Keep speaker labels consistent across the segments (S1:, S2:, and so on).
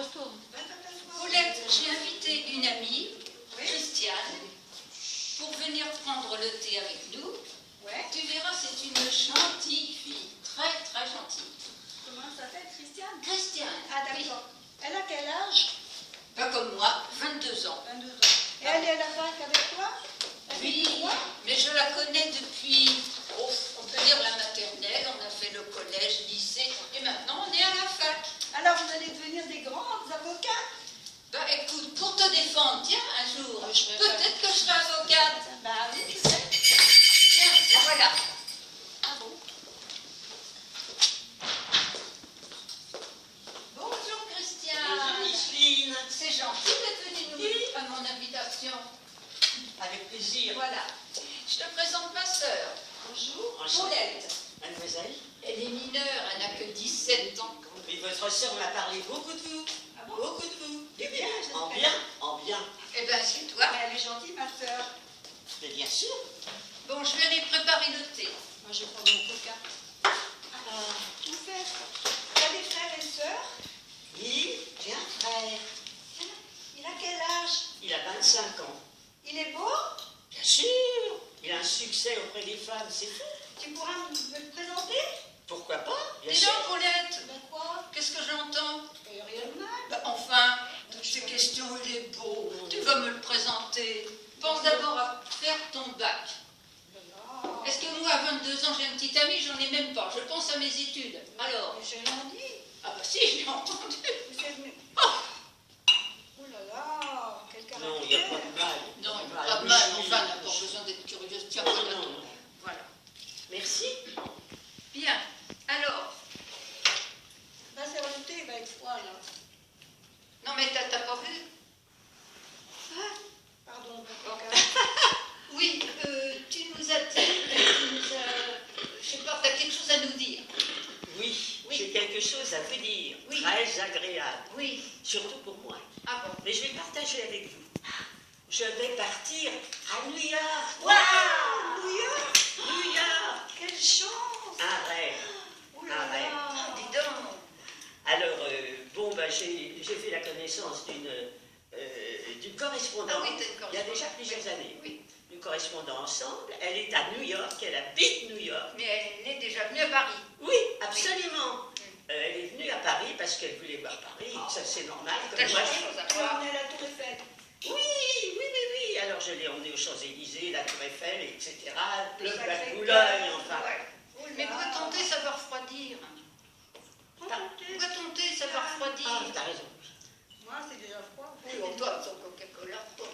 S1: retourne.
S2: Paulette, j'ai invité une amie, Christiane, pour venir prendre le thé avec nous.
S3: Ouais.
S2: Tu verras, c'est une gentille fille, très très gentille.
S3: Comment elle s'appelle, Christiane?
S2: Christiane.
S3: Ah d'accord. Elle a quel âge?
S2: Pas comme moi, 22 ans.
S3: 22 ans. Et elle est à la fac avec toi?
S2: Oui, mais je la connais depuis, on peut dire la maternelle, on a fait le collège, lycée, et maintenant on est à la fac.
S3: Alors vous allez devenir des grands avocats?
S2: Bah écoute, pour te défendre, tiens, un jour, peut-être que je serai avocate.
S3: Bah oui, tu sais.
S2: Tiens, voilà.
S3: Ah bon?
S2: Bonjour Christiane.
S4: Bonjour Micheline.
S2: C'est gentil d'être venue nous à mon invitation.
S4: Avec plaisir.
S2: Voilà. Je te présente ma sœur.
S3: Bonjour.
S2: Paulette.
S4: Mademoiselle.
S2: Elle est mineure, elle n'a que 17 ans.
S4: Mais votre sœur m'a parlé beaucoup de vous.
S3: Ah bon?
S4: Beaucoup de vous.
S3: Du bien,
S4: En
S3: j'espère.
S4: bien, en bien.
S2: Eh bien, c'est toi.
S3: Mais elle est gentille, ma sœur.
S4: Mais bien sûr.
S2: Bon, je vais aller préparer le thé.
S3: Moi, je vais prendre mon coca. Alors, tout fait. Tu as des frères et sœurs?
S4: Oui, j'ai un frère.
S3: Il a quel âge?
S4: Il a 25 ans.
S3: Il est beau?
S4: Bien sûr. Il a un succès auprès des femmes, c'est fou.
S3: Tu pourras me le présenter?
S4: Pourquoi pas? Bien
S2: Dis
S4: sûr.
S2: donc, Paulette,
S3: Ben quoi?
S2: qu'est-ce que j'entends?
S3: Rien de mal.
S2: Bah, enfin, toutes ces questions, il est beau. Tu vas me le présenter. Pense d'abord à faire ton bac.
S3: Voilà.
S2: Est-ce que moi, à 22 ans, j'ai un petit ami? J'en ai même pas. Je pense à mes études. Alors?
S3: Mais j'ai rien dit.
S2: Ah bah si, j'ai entendu.
S3: Vous êtes venu.
S2: Oh,
S3: Oh là là, quel caractère.
S4: Non, il n'y a pas de mal.
S2: non, il n'y a
S4: Mal.
S2: pas de mal.
S4: Micheline.
S2: Enfin, on n'a pas besoin d'être curieuse. Tiens,
S4: Non,
S2: voilà.
S4: non, non.
S2: Voilà.
S4: Merci.
S2: Bien. Alors?
S3: Va faire le thé, il va être froid là.
S2: Non, mais t'as pas vu?
S3: Pardon,
S2: Oui, tu nous as dit, je sais pas, t'as quelque chose à nous dire.
S4: Oui, j'ai quelque chose à vous dire.
S2: Oui.
S4: Très agréable.
S2: Oui.
S4: Surtout pour moi.
S2: Ah bon?
S4: Mais je vais partager avec vous. Je vais partir à New York.
S3: Waouh, New York,
S4: New York.
S3: quelle chance.
S4: Un rêve.
S3: Oh là
S4: Ah ouais.
S3: là.
S2: Ah, dis donc.
S4: Alors, bon, bah, j'ai fait la connaissance d'une correspondante.
S2: Ah oui, t'es une
S4: Il y a déjà
S2: correspondante.
S4: plusieurs années.
S2: Oui.
S4: Nous correspondons ensemble. Elle est à New York, elle habite New York.
S2: Mais elle est déjà venue à Paris.
S4: Oui, absolument. Elle est venue à Paris parce qu'elle voulait voir Paris. Ça, c'est normal. Comme
S2: T'as
S4: moi,
S2: quelque chose à
S3: Tu
S2: voir.
S3: vas emmener à la Tour Eiffel.
S4: Oui. Alors, je l'ai emmenée aux Champs-Élysées, la Tour Eiffel, etc. Le
S3: Sacré
S4: Lac
S3: cœur.
S4: Boulogne, enfin.
S2: Ouais.
S3: Oh là
S2: Mais
S3: là.
S2: bois ton thé, ça va refroidir.
S3: Prends ton thé.
S2: Bois ton thé, ça va
S4: Ah,
S2: refroidir.
S4: t'as raison.
S3: Moi, c'est déjà froid.
S2: Oui, on doit son Coca-Cola. Bon.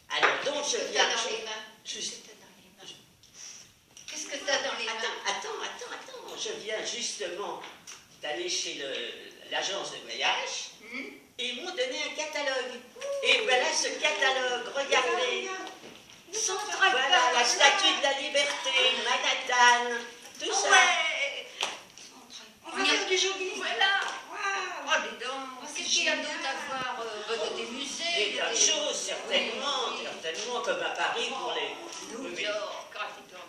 S4: Alors, donc, je
S2: Qu'est-ce que
S4: viens...
S2: t'as dans les mains?
S4: Juste...
S2: Qu'est-ce que t'as dans les mains?
S4: Attends. Je viens justement d'aller chez l'agence de voyage et ils m'ont donné un catalogue. Et voilà ce catalogue, regardez. Voilà la statue de la liberté, Manhattan, tout ça.
S2: Ouais.
S3: On va faire du jogging.
S2: Voilà.
S3: Waouh.
S2: Oh, dis donc. Qu'est-ce qu'il y a d'autre à voir? Des musées.
S4: Des tas de choses, certainement, comme à Paris pour les...
S2: New
S4: Oui,
S2: York. Ah, dis donc.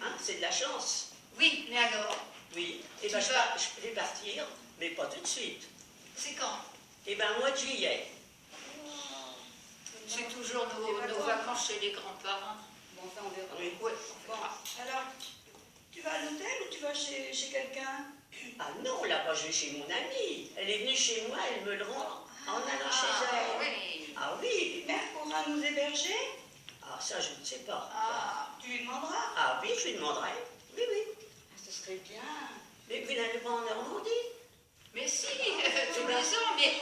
S4: hein, c'est de la chance.
S2: Oui, mais alors?
S4: Oui, et ben je vais partir, mais pas tout de suite.
S2: C'est quand?
S4: Et ben mois de juillet.
S2: C'est toujours nos vacances chez les grands-parents.
S3: Bon, ça, on verra.
S4: Oui.
S2: Ouais,
S3: Bon, alors, tu vas à l'hôtel ou tu vas chez quelqu'un?
S4: Ah non, là-bas je vais chez mon amie. Elle est venue chez moi, elle me le rend en allant chez elle.
S2: Oui.
S4: Ah oui.
S3: Mère pourra nous héberger?
S4: Ah ça je ne sais pas.
S2: Ah.
S3: Tu lui demanderas?
S4: Ah oui, je lui demanderai. Oui.
S3: Ah, ce serait bien.
S4: Mais vous n'allez pas en Normandie?
S2: Mais si, tous les ans, mais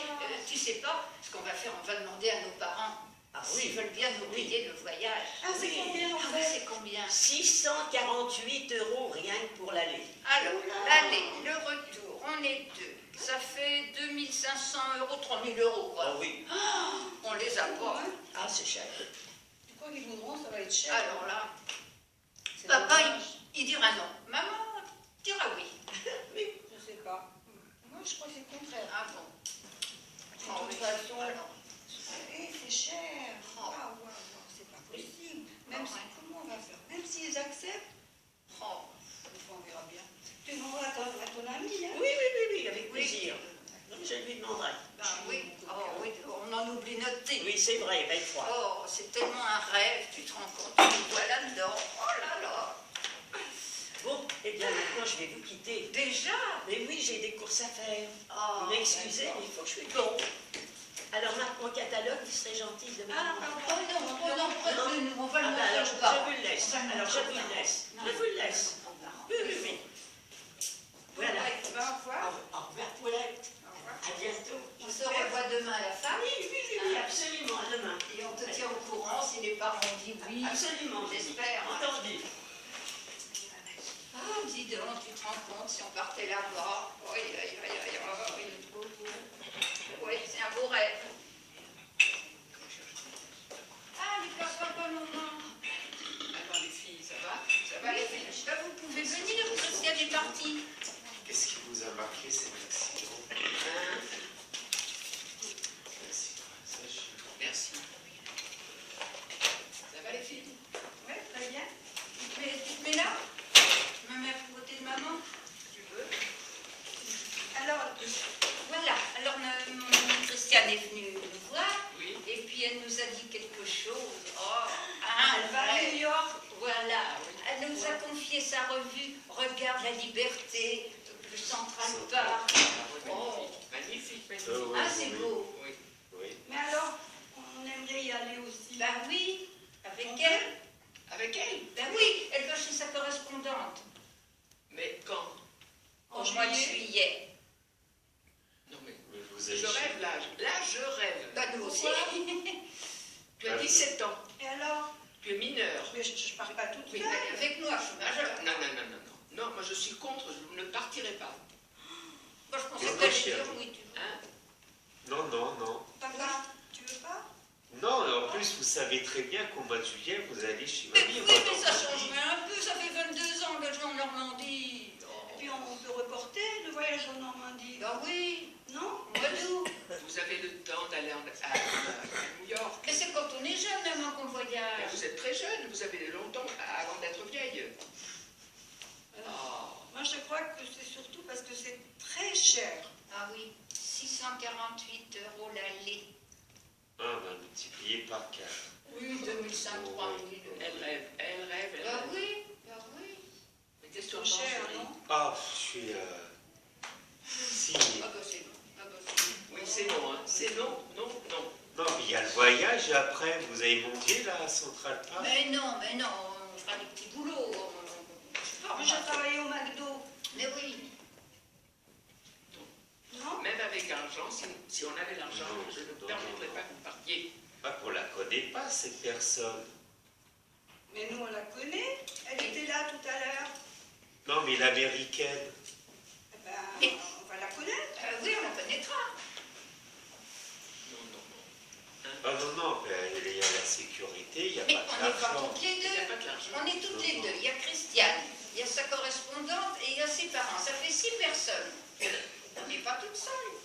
S2: tu sais pas ce qu'on va faire, on va demander à nos parents
S4: Ah
S2: s'ils
S4: oui.
S2: veulent bien nous payer le voyage.
S3: Ah, c'est combien en
S2: Ah oui,
S3: fait?
S2: c'est combien?
S4: 648 € rien que pour l'aller.
S2: Alors,
S3: Oula.
S2: l'aller, le retour, on est deux. Ça fait 2500 €, 3000 € quoi.
S4: Ah oui.
S2: On les a pas.
S3: Hein?
S4: Ah c'est cher.
S3: Tu crois qu'ils voudront, ça va être cher.
S2: Alors là,
S3: C'est
S2: papa,
S3: dommage.
S2: il dira non. Maman dira oui.
S4: Oui.
S3: Je sais pas. Moi, je crois que c'est le contraire.
S2: Ah bon.
S3: De
S2: Oh,
S3: toute
S2: oui.
S3: façon,
S2: Alors,
S3: c'est cher.
S2: Oh.
S3: Waouh, c'est pas possible. Même si,
S2: Ouais.
S3: comment on va faire? Même s'ils acceptent,
S2: oh.
S3: on verra bien. Tu demanderas à ton ami, hein?
S4: Oui. fois.
S2: Oh, c'est tellement un rêve, tu te rends compte, tu me vois là-dedans. Oh là là.
S4: Bon, eh bien maintenant je vais vous quitter.
S2: Déjà?
S4: Mais oui, j'ai des courses à faire.
S2: Oh,
S4: Vous m'excusez, mais il faut que je suis bon. Alors mon catalogue, vous serez gentil de me
S2: Ah, oh non, on va le
S4: Ah, bah, alors,
S2: montrer
S4: je
S2: au parents.
S4: vous le laisse. Alors, je vous le laisse. Je vous le laisse. Oui, oui, oui. Voilà.
S2: Ouais, ben, au revoir.
S4: Au revoir, Paulette.
S2: Au revoir.
S4: À bientôt.
S2: On se revoit demain à la fin.
S4: Oui, absolument, à demain.
S2: Et on te tient au courant si les parents disent oui.
S4: Absolument.
S2: J'espère.
S4: Entendu.
S2: Ah, dis donc, tu te rends compte si on partait là-bas. Oui, oui, c'est un beau rêve. Ah, les papas, maman. Alors les filles, ça va? Ça va les filles? Vous pouvez venir, Christiane est partie.
S1: Qu'est-ce qui vous a marqué cet accident?
S2: Merci. Ça va les filles? Oui, très bien. Tu te mets là? Tu me mets à côté de maman? Tu veux? Alors, voilà. Alors, Christiane est venue nous voir. Oui. Et puis, elle nous a dit quelque chose. Oh, elle va à New York. Voilà. Elle nous a confié sa revue Regarde la liberté, le Central Park. Oh, magnifique, magnifique.
S1: Oui,
S2: Ah, c'est beau.
S1: Oui. Oui.
S3: Mais alors, on aimerait y aller aussi.
S2: Ben oui, avec elle. Avec elle? Ben oui, elle va chez sa correspondante.
S5: Mais quand?
S2: Au mois de juillet.
S5: Non mais,
S1: Vous êtes
S5: je rêve là. Là, je rêve.
S2: Ben nous aussi.
S5: Tu as 17 ans.
S3: Et alors?
S5: Tu es mineur.
S3: Mais je pars pas toute
S2: Oui,
S3: seule.
S2: mais avec moi, je suis majeure.
S5: Non, non, non, non, non. Non, moi je suis contre, je ne partirai pas.
S2: Moi, je pensais
S1: Non,
S2: que t'allais
S1: chérie.
S2: dire oui, tu vois.
S5: Hein?
S1: Non, non, non.
S3: Papa, tu veux pas?
S1: Non, en plus, vous savez très bien qu'au mois de juillet, vous allez chez
S2: Mais
S1: mamie.
S2: oui, mais ça change un peu, ça fait 22 ans que je vais en Normandie.
S3: Et puis on peut reporter le voyage en Normandie.
S2: Ben oui,
S3: Non?
S2: au mois d'août.
S5: Vous avez le temps d'aller à New York.
S2: Mais c'est quand on est jeune, même qu'on
S5: Mais
S2: voyage.
S5: vous êtes très jeune, vous avez longtemps avant d'être vieille. Oh.
S3: Moi je crois que c'est surtout parce que c'est très cher.
S2: Ah oui, 648 € l'aller.
S1: Ah, ben, multiplié par 4.
S2: Oui, 2005, 3000.
S5: Elle rêve, elle rêve, elle
S2: Ben
S5: rêve.
S2: oui, ben oui.
S5: Mais qu'est-ce que tu en
S3: C'est
S5: penses,
S3: cher,
S5: chérie?
S3: non?
S1: Ah, je suis... Si...
S2: Ah ben c'est long, ah ben c'est long.
S5: Oui, c'est long, hein. C'est long, non, non.
S1: Non, mais il y a le voyage, et après, vous avez monté, là, à Central Park.
S2: Mais non, on fera des petits boulots. Je sais pas,
S3: Moi j'ai travaillé au McDo.
S2: mais oui.
S3: Non?
S5: Même avec l'argent, si on avait l'argent,
S1: Non,
S5: je ne
S1: non,
S5: permettrais
S1: non.
S5: pas que vous partiez.
S1: Ah, qu'on la connaît pas, cette personne.
S3: Mais nous on la connaît. Elle était là tout à l'heure.
S1: Non, mais l'américaine.
S3: Eh ben, on va la connaître.
S2: Oui, on la connaîtra.
S5: Non, non, non.
S1: Ah non, non, ben, il y a la sécurité, il n'y a
S2: Mais
S1: pas
S2: on n'est pas
S1: d'argent.
S2: toutes les
S5: Il n'y a
S2: deux.
S5: pas de l'argent.
S2: On est toutes les deux. Il y a Christiane, il y a sa correspondante et il y a ses parents. Ça fait 6 personnes. On n'est pas toutes seules.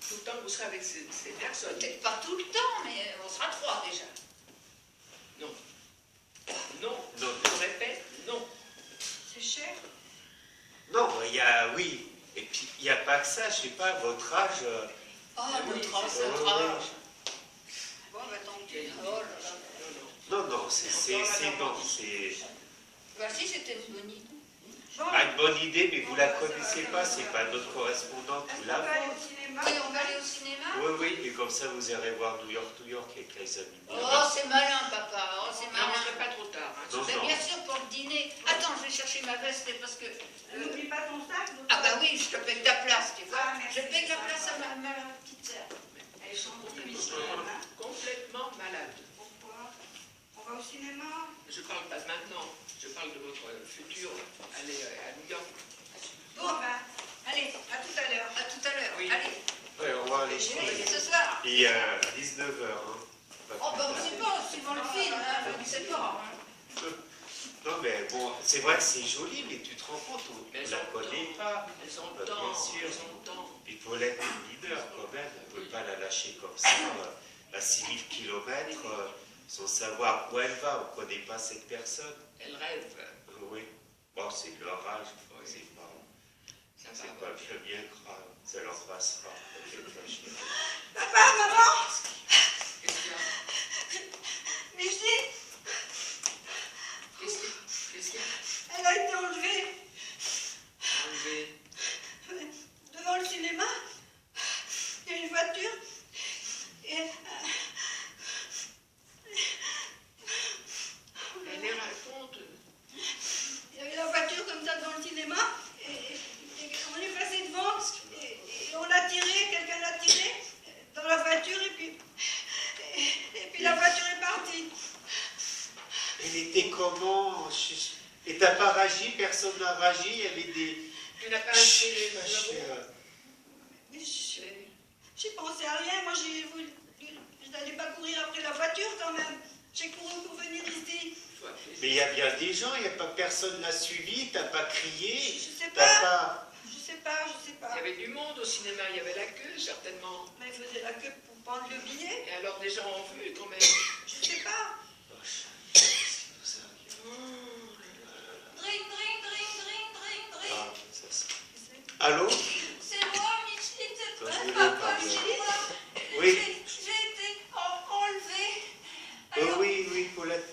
S5: Tout le temps, vous serez avec ces personnes.
S2: Peut-être pas tout le temps, mais on sera 3 déjà.
S5: Non. Non.
S1: Non,
S5: Je répète, non.
S3: C'est cher.
S1: non, il y a, oui. Et puis, il n'y a pas que ça, je sais pas, votre âge.
S2: Oh,
S5: oui,
S2: notre âge,
S5: c'est
S2: notre
S1: ça.
S2: âge. Bon, bah tant pis. Oh là là.
S5: Non, non.
S1: Non, non, c'est bon, c'est
S2: Bah si, c'était une bonne idée.
S3: Bon,
S1: pas une bonne idée, mais vous la connaissez pas, c'est pas notre correspondante,
S3: est-ce
S1: vous
S3: qu'on
S1: la
S3: va aller au cinéma?
S2: Oui, on va aller au cinéma.
S1: Oui, oui, mais comme ça, vous irez voir New York avec les amis.
S2: Oh, c'est malin, papa. Oh, c'est
S5: Non,
S2: malin.
S5: on ne serait pas trop tard. Hein.
S1: Non,
S2: Mais
S1: non.
S2: bien sûr, pour le dîner. Attends, je vais chercher ma veste parce que...
S3: N'oublie pas ton sac. donc-
S2: Ah bah oui, je te paye ta place, tu vois.
S3: Ah, merci.
S2: Je paye la place à ma petite sœur.
S3: Elles sont
S5: Complètement malade.
S3: Pourquoi? On va au cinéma?
S5: Je ne parle pas de maintenant. Je parle de votre futur aller à New York.
S2: Bon, bah, allez,
S3: À tout à l'heure.
S2: à tout à l'heure.
S5: Oui.
S2: Allez,
S1: Ouais, on va aller
S2: je
S1: chez
S2: vais essayer ce soir.
S1: Et 19h, hein. Pas
S2: Oh,
S1: plus
S2: bah on
S1: tard.
S2: sait pas, suivant le film, hein, on ne sait pas. Hein.
S1: Non, mais bon, c'est vrai que c'est joli, mais tu te rends compte, on
S5: Mais
S1: ne
S5: elles
S1: la
S5: ont le
S1: connaît
S5: temps.
S1: pas.
S5: Elles ont
S1: Bah,
S5: le temps.
S1: bien sûr.
S5: Elles ont le temps.
S1: Puis Paulette est leader quand même, elle ne peut pas la lâcher comme ça, à 6000 km, sans savoir où elle va, on ne connaît pas cette personne.
S5: Elles rêvent.
S1: Oui, bon, c'est leur âge,
S5: Oui.
S1: c'est
S5: Ça
S1: pas
S5: va.
S1: bien grave, ça leur passera. Peut-être pas chez eux.
S3: Papa, maman!
S5: Qu'est-ce qu'il y a?
S3: aussi.
S1: Elle était comment? Et t'as pas réagi? Personne n'a réagi? Il y avait des...
S5: Tu n'as pas acheté les
S3: Mais j'ai pensé à rien. Moi, je n'allais pas courir après la voiture quand même. J'ai couru pour venir ici.
S1: Mais il y a bien des gens, il n'y a pas personne l'a suivi, t'as pas crié,
S3: Je sais
S1: t'as
S3: pas.
S1: pas...
S3: Je sais pas.
S5: Il y avait du monde au cinéma, il y avait la queue certainement.
S3: Mais il faisait la queue pour prendre le billet.
S5: Et alors des gens ont vu quand même.
S3: Je sais pas.
S1: Oh, qu'est-ce qui nous arrive?
S2: Dring, dring, dring, dring, dring, dring.
S1: Ah, ça c'est... Allô?
S2: C'est moi, Micheline, c'est
S1: Attends, je vais
S2: papa,
S1: le parler.
S2: c'est moi.
S1: Oui.
S2: J'ai été enlevée. Alors,
S1: Oui, Paulette.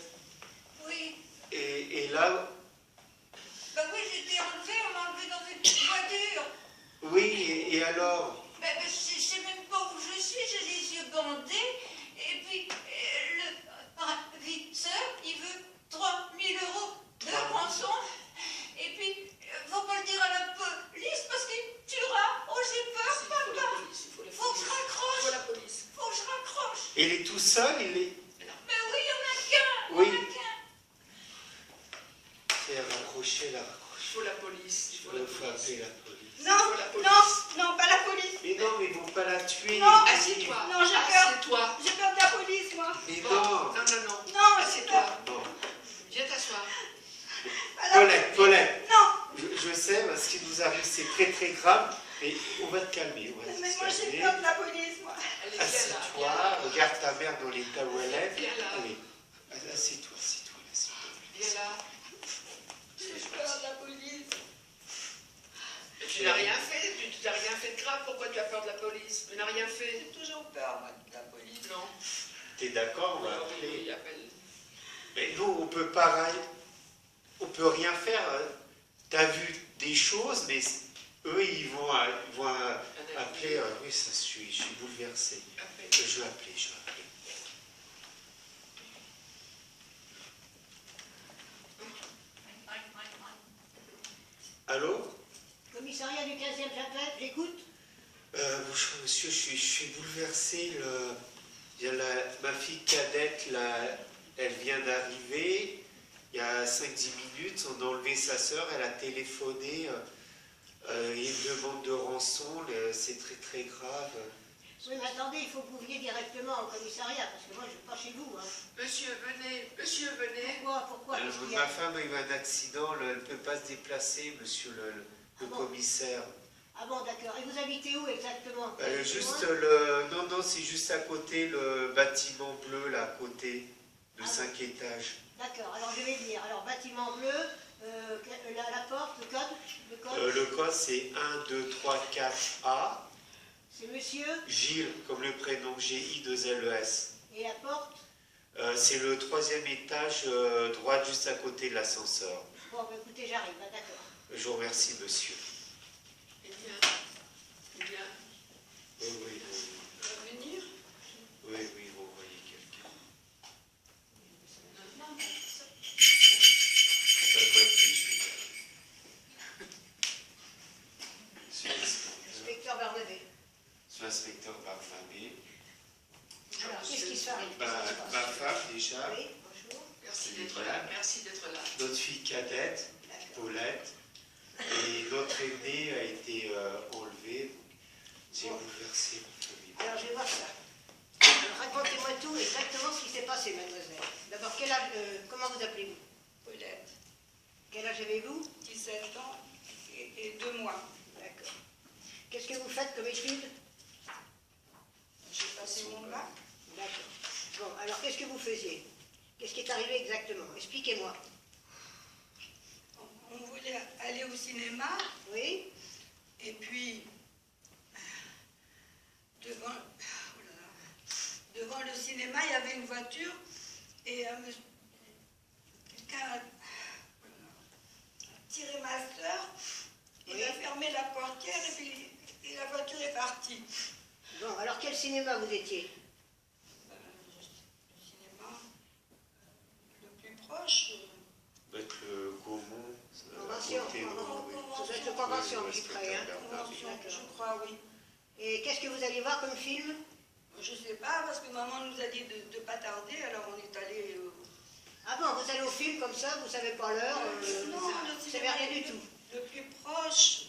S2: oui.
S1: Et là,
S2: Bah oui, j'ai été enlevée, on m'a enlevée dans une petite voiture.
S1: oui, et alors?
S2: Mais je sais même pas où je suis, j'ai les yeux bandés. Et puis, le ravisseur, il veut 3 000 € de rançon. Et puis, faut pas le dire à la police parce qu'il tuera. Oh, j'ai peur, papa. Faut que je raccroche.
S5: Faut la police.
S2: Faut que je raccroche.
S1: Il est tout seul, il est...
S2: Mais oui, il y en a qu'un.
S1: Oui.
S2: Il y en a qu'un.
S1: C'est raccroché, la raccroche.
S5: Il faut la police. Il faut la
S1: Il faut
S5: police.
S1: appeler la police.
S3: Non, pas la police.
S1: Mais non, mais ils vont pas la tuer.
S3: Non.
S5: Assieds-toi.
S3: Non, j'ai peur.
S5: Assieds-toi.
S3: J'ai peur de la police, moi.
S1: Mais
S5: Bon,
S1: non.
S5: non.
S3: Non, j'ai
S5: Assieds-toi.
S3: peur.
S1: Non.
S5: Viens t'asseoir.
S3: Pas la
S1: Paulette,
S3: Non,
S1: je sais, ce qui nous arrive, c'est très très grave, mais on va te calmer. On va
S3: mais
S1: te
S3: moi j'ai
S1: calmer.
S3: peur de la police, moi.
S5: Allez, viens là. Viens
S1: Assieds-toi,
S5: là.
S1: regarde ta mère dans l'état où elle est.
S5: Viens là.
S1: Allez, assieds-toi, assieds-toi.
S5: Viens là.
S3: J'ai peur de la police.
S5: Mais tu n'as rien fait. Tu n'as rien fait de grave. Pourquoi tu as peur de la police? Tu n'as rien fait.
S3: J'ai toujours peur, moi, de la police.
S5: Non.
S1: T'es d'accord, on va
S5: Oui,
S1: appeler.
S5: oui, appelle.
S1: Mais nous, on peut pas, on peut rien faire. T'as vu des choses, mais eux, ils vont appeler. Oui, ça, je suis bouleversé.
S5: Appelle.
S1: Je vais appeler. Allô?
S4: Commissariat du 15e chapelle, j'écoute.
S1: Bonjour monsieur, je suis bouleversé. Il y a ma fille cadette, là, elle vient d'arriver. Il y a 5-10 minutes, on a enlevé sa sœur, elle a téléphoné. Il y a une demande de rançon, c'est très très grave.
S4: Oui, mais attendez, il faut que vous veniez directement au commissariat, parce que moi, je ne vais pas chez vous. Hein.
S5: Monsieur, venez.
S4: Pourquoi qu'est-ce qu'il y a?
S1: Ma femme a eu un accident, elle ne peut pas se déplacer, monsieur le commissaire.
S4: Ah bon, d'accord. Et vous habitez où exactement?
S1: Juste non, c'est juste à côté, le bâtiment bleu, là, à côté, de 5 étages.
S4: D'accord, alors je vais dire. Alors, bâtiment bleu, la porte, le code
S1: Le code, c'est 1, 2, 3, 4, A.
S4: C'est monsieur.
S1: Gilles, comme le prénom, G-I-2-L-E-S.
S4: Et la porte?
S1: C'est le 3e étage, droite, juste à côté de l'ascenseur.
S4: Bon, bah, écoutez, j'arrive, hein, d'accord.
S1: Je vous remercie, monsieur.
S5: Il vient.
S1: Oui,
S5: Venir.
S1: vous voyez quelqu'un. Ça doit être lui.
S4: Inspecteur Barnabé.
S1: C'est l'inspecteur Barnabé.
S4: Alors, qu'est-ce qui se passe?
S1: Ma femme, déjà,
S4: Oui, bonjour.
S5: Merci
S1: C'est
S5: d'être
S1: voilà.
S5: là. Merci d'être là.
S1: notre fille cadette,
S4: D'accord.
S1: Paulette, et notre aîné a été enlevé. J'ai bouleversé ma famille.
S4: Alors, je vais voir ça. Alors, racontez-moi tout, exactement ce qui s'est passé, mademoiselle. D'abord, quel âge, comment vous appelez-vous?
S3: Paulette,
S4: Quel âge avez-vous?
S3: 17 ans et 2 mois.
S4: D'accord. Qu'est-ce que vous faites comme étude?
S3: J'ai passé mon bac.
S4: D'accord. Bon, alors qu'est-ce que vous faisiez? Qu'est-ce qui est arrivé exactement? Expliquez-moi.
S3: On voulait aller au cinéma
S4: Oui?
S3: et puis devant le cinéma, il y avait une voiture et quelqu'un a tiré ma soeur, il
S4: Oui.
S3: a fermé la portière et puis la voiture est partie.
S4: Bon, alors quel cinéma vous étiez?
S3: Le cinéma le plus proche.
S1: Mettre le Gaumont,
S4: Convention.
S1: côté,
S4: Ça doit être le Convention,
S1: oui,
S4: j'y crois, hein.
S3: Convention,
S4: D'accord.
S3: je crois, oui.
S4: Et qu'est-ce que vous alliez voir comme film?
S3: Je ne sais pas, parce que maman nous a dit de ne pas tarder, alors on est allé
S6: fil comme ça, vous savez pas l'heure,
S3: Non,
S6: vous savez rien du tout.
S3: Le plus proche,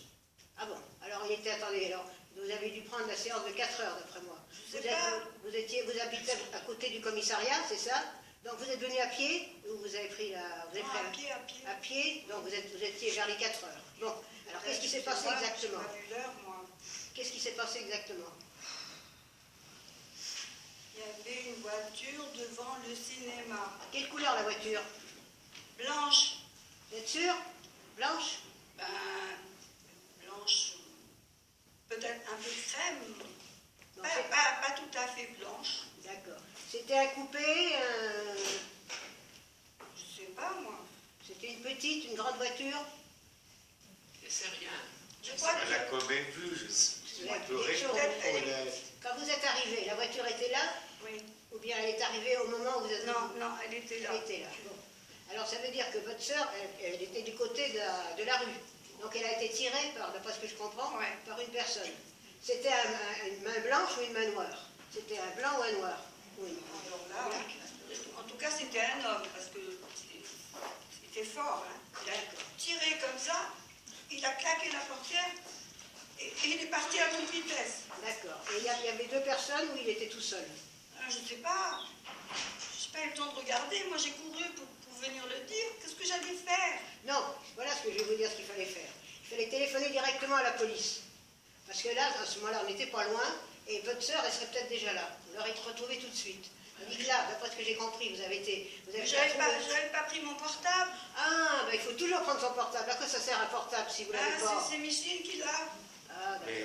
S6: Ah bon, alors il était, attendez, alors vous avez dû prendre la séance de 4 heures d'après moi.
S3: je sais pas.
S6: Vous habitez à côté du commissariat, c'est ça? Donc vous êtes venu à pied ou vous avez pris la... Vous avez
S3: Non,
S6: pris
S3: à pied, à pied.
S6: à pied, donc vous étiez vers les 4 heures. Bon, alors qu'est-ce qui s'est passé
S3: J'ai
S6: exactement?
S3: pas vu l'heure, moi.
S6: Qu'est-ce qui s'est passé exactement?
S3: Il y avait une voiture devant le cinéma.
S6: Quelle couleur la voiture?
S3: Blanche.
S6: Vous êtes sûr? Blanche?
S3: Ben, blanche. Peut-être un peu crème.
S6: Non,
S3: Pas tout à fait blanche.
S6: d'accord. C'était un coupé,
S3: Je sais pas, moi.
S6: c'était une petite, une grande voiture?
S5: Je sais rien.
S3: Je crois
S1: Elle a
S3: que...
S1: quand même vu, je
S6: Ouais,
S1: peux
S6: quelque chose.
S1: répondre.
S6: Quand vous êtes arrivé, la voiture était là?
S3: Oui.
S6: Ou bien elle est arrivée au moment où vous êtes...
S3: Non, non, elle était là.
S6: Elle était là. Bon. Alors ça veut dire que votre sœur, elle était du côté de la rue. Donc elle a été tirée, d'après ce que je comprends,
S3: Ouais.
S6: par une personne. C'était une main blanche ou une main noire? C'était un blanc ou un noir? Oui.
S3: Alors là, en tout cas, c'était un homme, parce que c'était fort. Hein. Il a tiré comme ça, il a claqué la portière, et il est parti à toute vitesse.
S6: D'accord. Et il y avait deux personnes ou il était tout seul?
S3: Je ne sais pas. Je n'ai pas eu le temps de regarder. Moi, j'ai couru pour venir le dire. Qu'est-ce que j'allais faire?
S6: Non, voilà ce que je vais vous dire ce qu'il fallait faire. Il fallait téléphoner directement à la police. Parce que là, à ce moment-là, on n'était pas loin, et votre sœur, elle serait peut-être déjà là. Vous l'aurez retrouvée tout de suite. Tandis que là, d'après ce que j'ai compris, vous avez
S3: J'avais pas pris mon portable.
S6: Ah, ben il faut toujours prendre son portable. À quoi ça sert un portable si vous l'avez pas?
S3: C'est Micheline qui l'a.
S6: Ah,
S1: Mais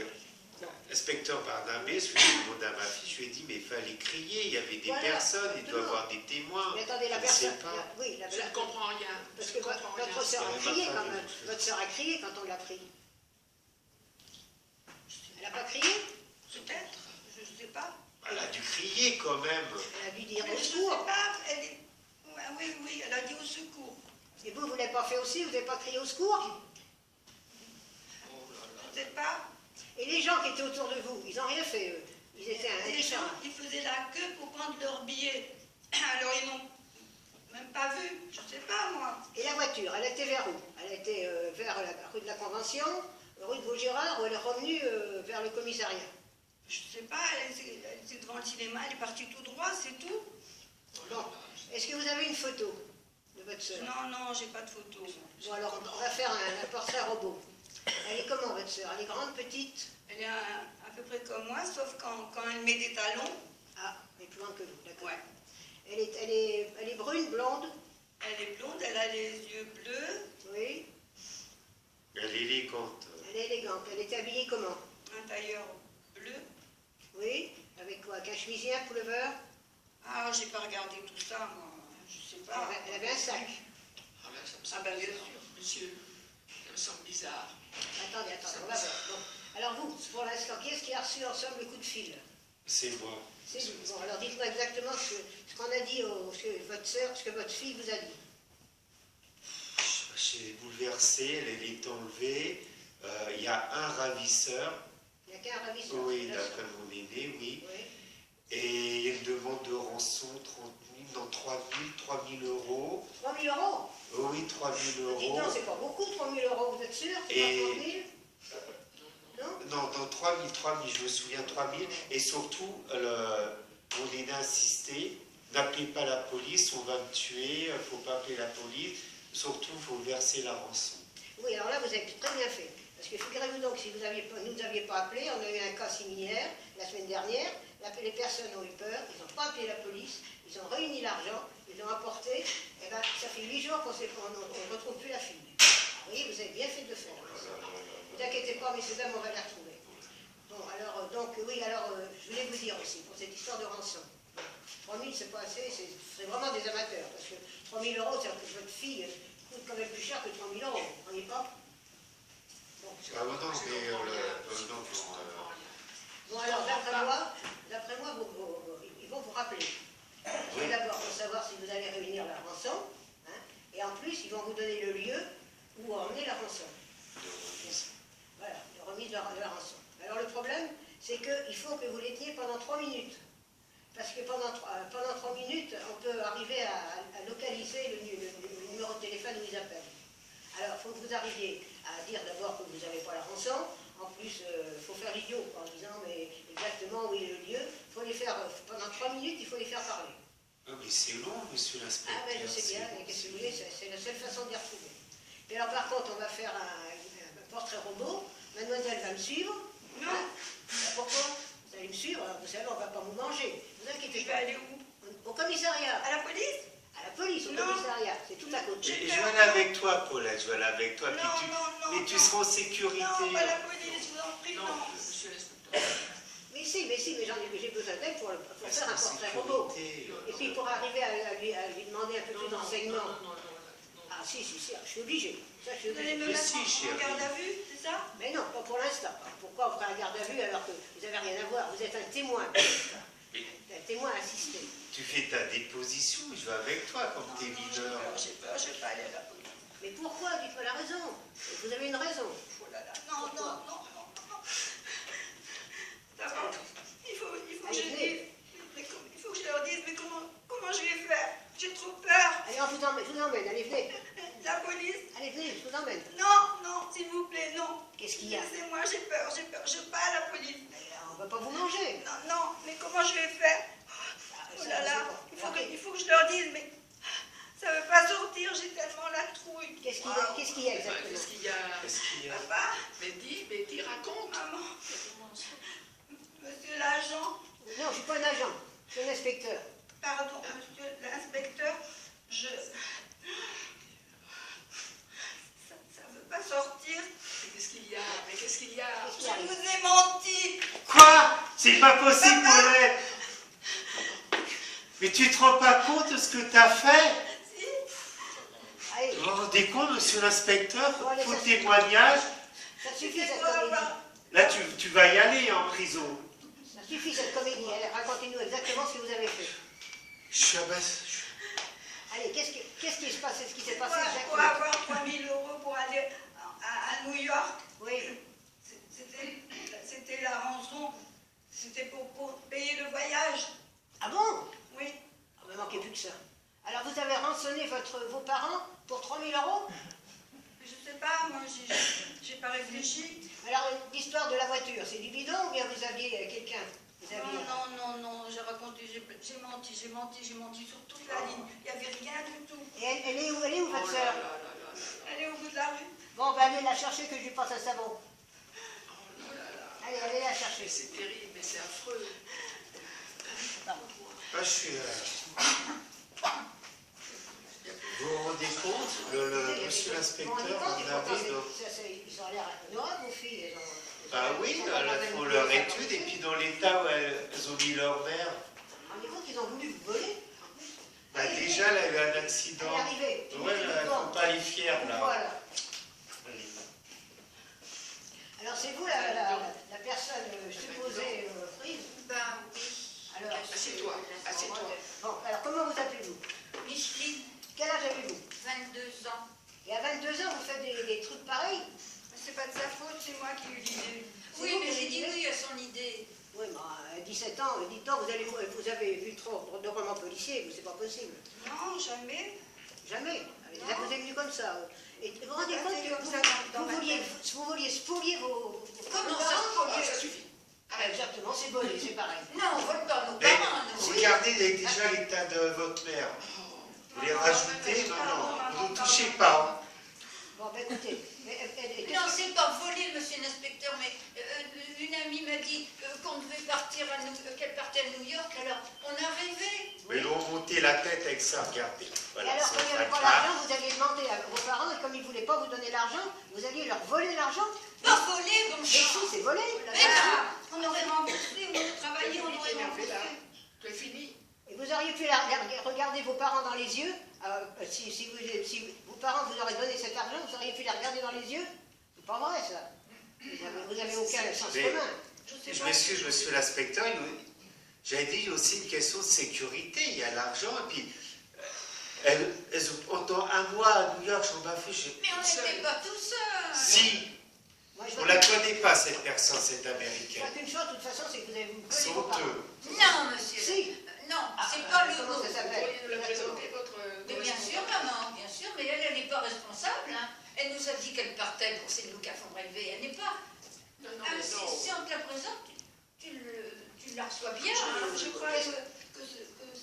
S6: d'accord.
S1: l'inspecteur Barnabé, je lui ai demandé à ma fille, je lui ai dit, mais il fallait crier, il y avait des
S6: Voilà,
S1: personnes, il doit y
S6: exactement.
S1: avoir des témoins.
S6: Mais attendez, la
S1: Je ne
S6: personne...
S1: sais pas.
S6: Oui,
S5: Je ne comprends rien.
S6: parce
S5: Je
S6: que
S5: ne comprends
S6: votre
S5: rien.
S6: sœur a
S1: C'est
S6: crié
S1: ma
S6: quand
S1: femme,
S6: même.
S1: je-
S6: Votre sœur a crié quand on l'a pris. Elle n'a pas crié?
S3: Peut-être. Je ne sais pas.
S1: Elle a dû crier quand même.
S6: Elle a dû dire
S3: Mais
S6: au
S3: je ne sais
S6: secours.
S3: pas. Oui, elle a dit au secours.
S6: Et vous ne l'avez pas fait aussi? Vous n'avez pas crié au secours?
S3: Je ne sais pas.
S6: Et les gens qui étaient autour de vous, ils n'ont rien fait, eux. Ils étaient
S3: Les gens,
S6: indifférents.
S3: ils faisaient la queue pour prendre leur billet. Alors ils n'ont même pas vu. Je ne sais pas, moi.
S6: Et la voiture, elle était vers où? Elle était vers la rue de la Convention, rue de Vaugirard, ou elle est revenue vers le commissariat?
S3: Je ne sais pas. Elle était devant le cinéma. Elle est partie tout droit, c'est tout.
S6: Bon. Est-ce que vous avez une photo de votre sœur?
S3: Non, j'ai pas de photo.
S6: Bon, alors on va faire un portrait robot. Elle est comment, votre sœur? Elle est grande, petite?
S3: Elle est à peu près comme moi, sauf quand elle met des talons.
S6: Ah, mais plus grande que vous, d'accord.
S3: Ouais.
S6: Elle est brune, blonde?
S3: Elle est blonde, elle a les yeux bleus,
S6: Oui.
S1: Elle est élégante.
S6: Elle est élégante. Elle était habillée comment?
S3: un tailleur bleu.
S6: Oui. Avec quoi? Avec un chemisier, un pullover?
S3: Ah, j'ai pas regardé tout ça, moi. Je sais pas.
S6: Elle avait un sac.
S5: Ah ben, ça me
S3: Ah
S5: semble
S3: ben, bien
S5: bizarre,
S3: sûr.
S5: monsieur. Ça me semble bizarre.
S6: Attendez, on va voir. Bon. Alors vous, pour l'instant, qui est-ce qui a reçu ensemble le coup de fil?
S1: C'est moi.
S6: C'est vous. Bon, alors dites-moi exactement ce qu'on a dit, ce que votre sœur, ce que votre fille vous a dit.
S1: J'ai bouleversé, elle est enlevée. Il y a un ravisseur.
S6: Il n'y a qu'un ravisseur.
S1: Oui,
S6: c'est la
S1: d'après
S6: sœur.
S1: mon aîné, oui.
S6: Oui.
S1: Et une demande de rançon, 3 000 euros.
S6: 3 000 euros?
S1: Oui, 3 000
S6: Dites
S1: euros.
S6: non, c'est pas beaucoup, 3 000 euros, vous êtes sûr? C'est pas
S1: Et-
S6: 30 000? Non?
S1: Non, dans 3 000, je me souviens, 3 000. Et surtout, mon aîné a insisté, n'appelez pas la police, on va me tuer, il ne faut pas appeler la police. Surtout, il faut verser la rançon.
S6: Oui, alors là, vous avez très bien fait. Parce que figurez-vous donc, si vous nous aviez pas appelé, on a eu un cas similaire la semaine dernière. Les personnes ont eu peur, ils n'ont pas appelé la police, ils ont réuni l'argent, ils l'ont apporté. Et ben, ça fait 8 jours qu'on ne retrouve plus la fille. Oui, vous avez bien fait de le faire. Ne vous inquiétez pas, messieurs, dames, on va la retrouver. Bon, alors, je voulais vous dire aussi, pour cette histoire de rançon. 3 000, c'est pas assez, c'est vraiment des amateurs. Parce que 3 000 euros, c'est que votre fille coûte quand même plus cher que 3 000 euros. Vous ne croyez pas? Bon,
S1: Ah non, mais
S6: bon, alors, d'après moi, ils vont vous rappeler. Tout d'abord, pour savoir si vous allez réunir la rançon. Hein, et en plus, ils vont vous donner le lieu où emmener la rançon. Voilà, de remise de la rançon. Alors, le problème, c'est qu'il faut que vous les teniez pendant 3 minutes. Parce que pendant 3 minutes, on peut arriver à localiser le pas d'où ils appellent. Alors, il faut que vous arriviez à dire d'abord que vous n'avez pas la rançon. En plus, il faut faire l'idiot en disant mais exactement où est le lieu. Il faut les faire, pendant 3 minutes, il faut les faire parler.
S1: Ah, mais c'est long, monsieur l'inspecteur.
S6: Ah ben je sais bien, mais qu'est-ce que vous voulez, c'est la seule façon de les retrouver. Et alors par contre, on va faire un portrait robot. Mademoiselle va me suivre.
S3: Non.
S6: Hein? Pourquoi? Vous allez me suivre, alors vous savez, on ne va pas vous manger. Vous inquiétez
S3: Je vais
S6: pas.
S3: aller où?
S6: Au commissariat.
S3: À la police?
S6: À la police, au
S3: Non.
S6: commissariat. C'est tout à côté.
S1: Et je vais aller avec toi, Paulette, je vais aller avec toi.
S3: Non,
S1: Puis
S3: non,
S1: mais tu
S3: non.
S1: seras en sécurité.
S3: Non, pas la police, je vous en prie,
S5: Non,
S3: non.
S5: monsieur l'inspecteur.
S6: Mais mais j'ai besoin d'elle pour
S1: Ah,
S6: faire un
S1: c'est en
S6: portrait robot.
S1: sécurité.
S6: Et puis pour arriver à lui demander un peu plus d'enseignements.
S5: Non.
S6: Ah si, je suis obligée. Ça, je suis
S3: Vous allez
S6: obligée.
S3: me
S1: Mais
S3: mettre
S1: si,
S3: en
S1: chérie.
S3: garde à vue, c'est ça?
S6: Mais non, pas pour l'instant. Pourquoi on fera un garde à vue alors que vous n'avez rien à voir? Vous êtes un témoin. Un témoin assisté.
S1: Tu fais ta déposition, je vais avec toi comme t'es mineur.
S3: J'ai peur, je vais pas aller à la police.
S6: Mais pourquoi? Dites-moi la raison. Vous avez une raison.
S3: Oh là là, non. D'abord, il faut que je dise, il faut que je leur dise, mais comment je vais faire? J'ai trop peur.
S6: Allez, je vous emmène. Allez, venez.
S3: La police?
S6: Allez, venez, je vous emmène.
S3: Non, s'il vous plaît, non.
S6: Qu'est-ce qu'il y a?
S3: Laissez-moi, j'ai peur, je vais pas à la police.
S6: On ne va pas vous manger.
S3: Non, mais comment je vais faire? Oh là là, il faut que je leur dise, mais ça ne veut pas sortir, j'ai tellement la trouille.
S6: Qu'est-ce qu'il y a exactement?
S5: Qu'est-ce qu'il y a?
S1: Qu'est-ce qu'il y a?
S3: Papa,
S5: Mais dis, raconte.
S3: maman, monsieur l'agent,
S6: Non, je ne suis pas un agent. Je suis un inspecteur.
S3: pardon, monsieur l'inspecteur, ça ne veut pas sortir.
S5: Mais qu'est-ce qu'il y a? Mais qu'est-ce qu'il y a?
S6: Qu'est-ce qui
S3: Je
S6: arrive?
S3: vous ai menti.
S1: Quoi? C'est pas possible,
S3: Papa.
S1: Paulette. Mais tu te rends pas compte de ce que t'as fait?
S3: Si,
S6: Allez,
S1: Vous vous rendez compte, monsieur l'inspecteur?
S6: Bon, allez,
S1: Faut
S6: ça
S1: le
S6: suffit.
S1: témoignage.
S6: ça suffit
S3: c'est
S6: cette
S3: quoi,
S6: comédie.
S3: papa?
S1: Là, tu vas y aller en prison.
S6: Ça suffit cette comédie. Allez, racontez-nous exactement ce que vous avez fait.
S1: Je suis abassé.
S6: Allez, qu'est-ce qui se passe? Qu'est-ce qui s'est
S3: C'est
S6: passé
S3: pour
S6: exactement?
S3: avoir 3 000 € pour aller à New York.
S6: Oui.
S3: C'était la rançon. C'était pour payer le voyage.
S6: Ah bon?
S3: Oui.
S6: Il ne manquait plus que ça. Alors vous avez rançonné vos parents pour 3 000 €?
S3: Je sais pas, moi, j'ai pas réfléchi.
S6: Alors l'histoire de la voiture, c'est du bidon ou bien vous aviez quelqu'un? Vous aviez...
S3: Non, j'ai raconté, j'ai menti sur toute la ligne. Il n'y avait rien du tout.
S6: Et elle est où
S5: Oh
S6: votre
S5: là
S6: sœur?
S5: là là là là.
S3: Elle est au bout de la rue.
S6: Bon, ben allez la chercher que je lui passe un savon.
S5: Oh là là.
S6: Allez la chercher.
S5: Mais c'est terrible, mais c'est affreux.
S6: Pardon.
S1: Ah, je suis. Vous vous rendez compte, monsieur l'inspecteur, on avait.
S6: Ils ont l'air adorables, vos filles.
S1: Ah oui, elles font leur étude et puis dans l'état où elles ont mis leur mère.
S6: Rendez-vous qu'ils ont voulu vous voler?
S1: Bah déjà, elle a eu un accident.
S6: Elle est arrivée.
S1: Ouais, elles ne font pas les fières là.
S6: Voilà. Alors c'est vous la personne supposée prise?
S2: Ben oui.
S6: Alors,
S5: Assieds-toi, assieds-toi.
S6: bon, alors comment vous appelez-vous?
S2: Micheline,
S6: Quel âge avez-vous?
S2: 22 ans.
S6: Et à 22 ans, vous faites des trucs pareils?
S3: C'est pas de sa faute, c'est moi qui ai eu l'idée.
S2: Oui,
S6: vous
S2: mais
S6: qui
S2: j'ai
S6: avez
S2: dit
S6: dit
S2: oui à son idée.
S6: Oui, mais à 17 ans, dites-donc, vous avez vu trop de romans policiers, c'est pas possible.
S3: Non, jamais.
S6: Jamais.
S3: Non.
S6: Ça vous est venu comme ça. Et vous vous rendez
S3: Ça,
S6: compte
S3: c'est
S6: que
S3: comme ça dans ma
S6: vous vouliez spolier vos...
S2: Comment ça,
S5: Ah, ça suffit.
S6: Ah, exactement, c'est volé, c'est pareil.
S2: Non, on vole pas nos
S1: Mais
S2: parents, nous.
S1: regardez déjà l'état de votre mère. Vous les rajoutez, non, vous ne touchez pas.
S6: Bon, ben écoutez,
S2: Non, c'est pas volé, monsieur l'inspecteur, mais une amie m'a dit qu'on devait partir qu'elle partait à New York, alors on a rêvé.
S1: Mais ils vont monter la tête avec ça, regardez.
S6: Et
S1: Voilà,
S6: alors,
S1: c'est
S6: quand il n'y avait pas
S1: ça.
S6: l'argent, vous alliez demander à vos parents, et comme ils ne voulaient pas vous donner l'argent, vous alliez leur voler l'argent?
S2: Pas volé, bon
S6: Mais si,
S2: sang.
S6: c'est volé.
S2: Mais non.
S3: On aurait remboursé, on aurait travaillé, on aurait
S5: énervé là.
S3: remboursé.
S5: Tu as fini?
S6: Et vous auriez pu regarder vos parents dans les yeux, si vos parents vous auraient donné cet argent, vous auriez pu les regarder dans les yeux? C'est pas vrai, ça. Vous n'avez aucun sens
S1: Mais-
S6: commun.
S1: Je m'excuse, monsieur l'inspecteur, j'avais dit aussi une question de sécurité. Il y a l'argent, et puis elles ont pendant un mois à New York, j'en bafouille.
S2: Mais on n'était pas tout seuls.
S1: Si,
S6: Moi, je
S1: on
S6: vois
S1: la connaît pas, cette personne, cette
S6: je
S1: américaine.
S6: vois qu'une chose, de toute façon, c'est que vous avez voulu
S1: Ils
S6: voler
S1: sont
S6: vos parents.
S1: honteux.
S2: Non, monsieur.
S6: Si.
S2: Non,
S6: Ah,
S2: c'est pas le
S6: comment
S2: mot.
S6: ça
S5: Vous
S6: s'appelle?
S5: pourriez nous la
S6: Exactement.
S5: présenter, votre
S2: Mais bien sûr, maman, bien sûr, mais elle n'est pas recevoir.
S5: Non, non,
S2: Ah,
S5: mais non.
S2: si on te la présente, tu la reçois bien.
S3: Je croyais que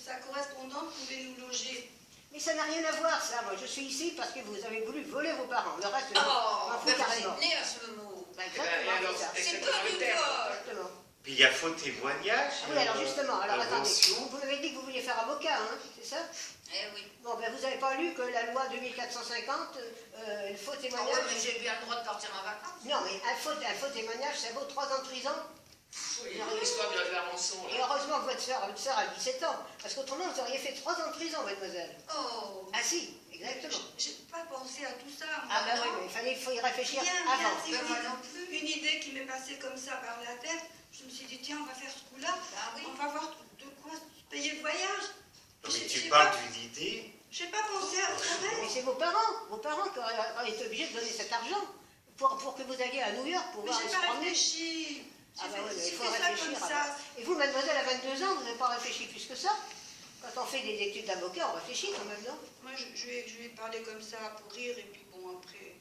S3: sa correspondante pouvait nous loger.
S6: Mais ça n'a rien à voir, ça. Moi, je suis ici parce que vous avez voulu voler vos parents. Le reste, je
S2: Oh,
S6: m'en fous
S2: ben
S6: carrément.
S2: vous êtes né à ce mot.
S6: Bah,
S5: Eh ben,
S6: exactement,
S5: et alors,
S6: c'est ça.
S2: C'est
S5: exactement
S2: pas
S5: le
S2: du
S5: terme.
S2: vol.
S6: Exactement.
S1: Puis il y a faux témoignage.
S6: Ah oui, alors justement, alors attendez,
S1: invention.
S6: vous m'avez dit que vous vouliez faire avocat, hein, c'est ça?
S2: Eh oui.
S6: Bon, ben vous n'avez pas lu que la loi 2450, le faux
S2: Ah ouais,
S6: témoignage...
S2: mais j'ai bien le droit de partir en vacances.
S6: Non, mais un faux témoignage, ça vaut 3 ans de prison.
S5: Oui, l'histoire de la rançon,
S6: Et
S5: là.
S6: heureusement que votre sœur a 17 ans, parce qu'autrement, vous auriez fait 3 ans de prison, mademoiselle.
S2: Oh.
S6: Ah si, exactement.
S3: J'ai pas pensé à tout ça. moi.
S6: Ah ben oui, mais il faut y réfléchir
S3: Rien,
S6: avant.
S3: rien,
S2: Ben moi non plus.
S3: une idée qui m'est passée comme ça par la tête. Je me suis dit, tiens, on va faire ce coup-là.
S2: Ah oui.
S3: On va voir de quoi se payer le voyage.
S1: Non, mais tu
S3: J'ai
S1: parles
S3: pas-
S1: d'une idée.
S3: J'ai pas pensé à autre
S6: Mais
S3: chose.
S6: c'est vos parents qui auraient été obligés de donner cet argent pour que vous alliez à New York pour
S3: Mais
S6: voir
S3: j'ai
S6: se
S3: pas
S6: promener.
S3: réfléchi.
S6: Ah bah oui, mais
S3: J'ai
S6: il faut
S3: fait ça
S6: réfléchir.
S3: comme
S6: alors.
S3: ça.
S6: Et vous, mademoiselle, à 22 ans, vous n'avez pas réfléchi plus que ça? Quand on fait des études d'avocat, on réfléchit quand même, non?
S3: Moi, je vais parler comme ça pour rire et puis bon, après.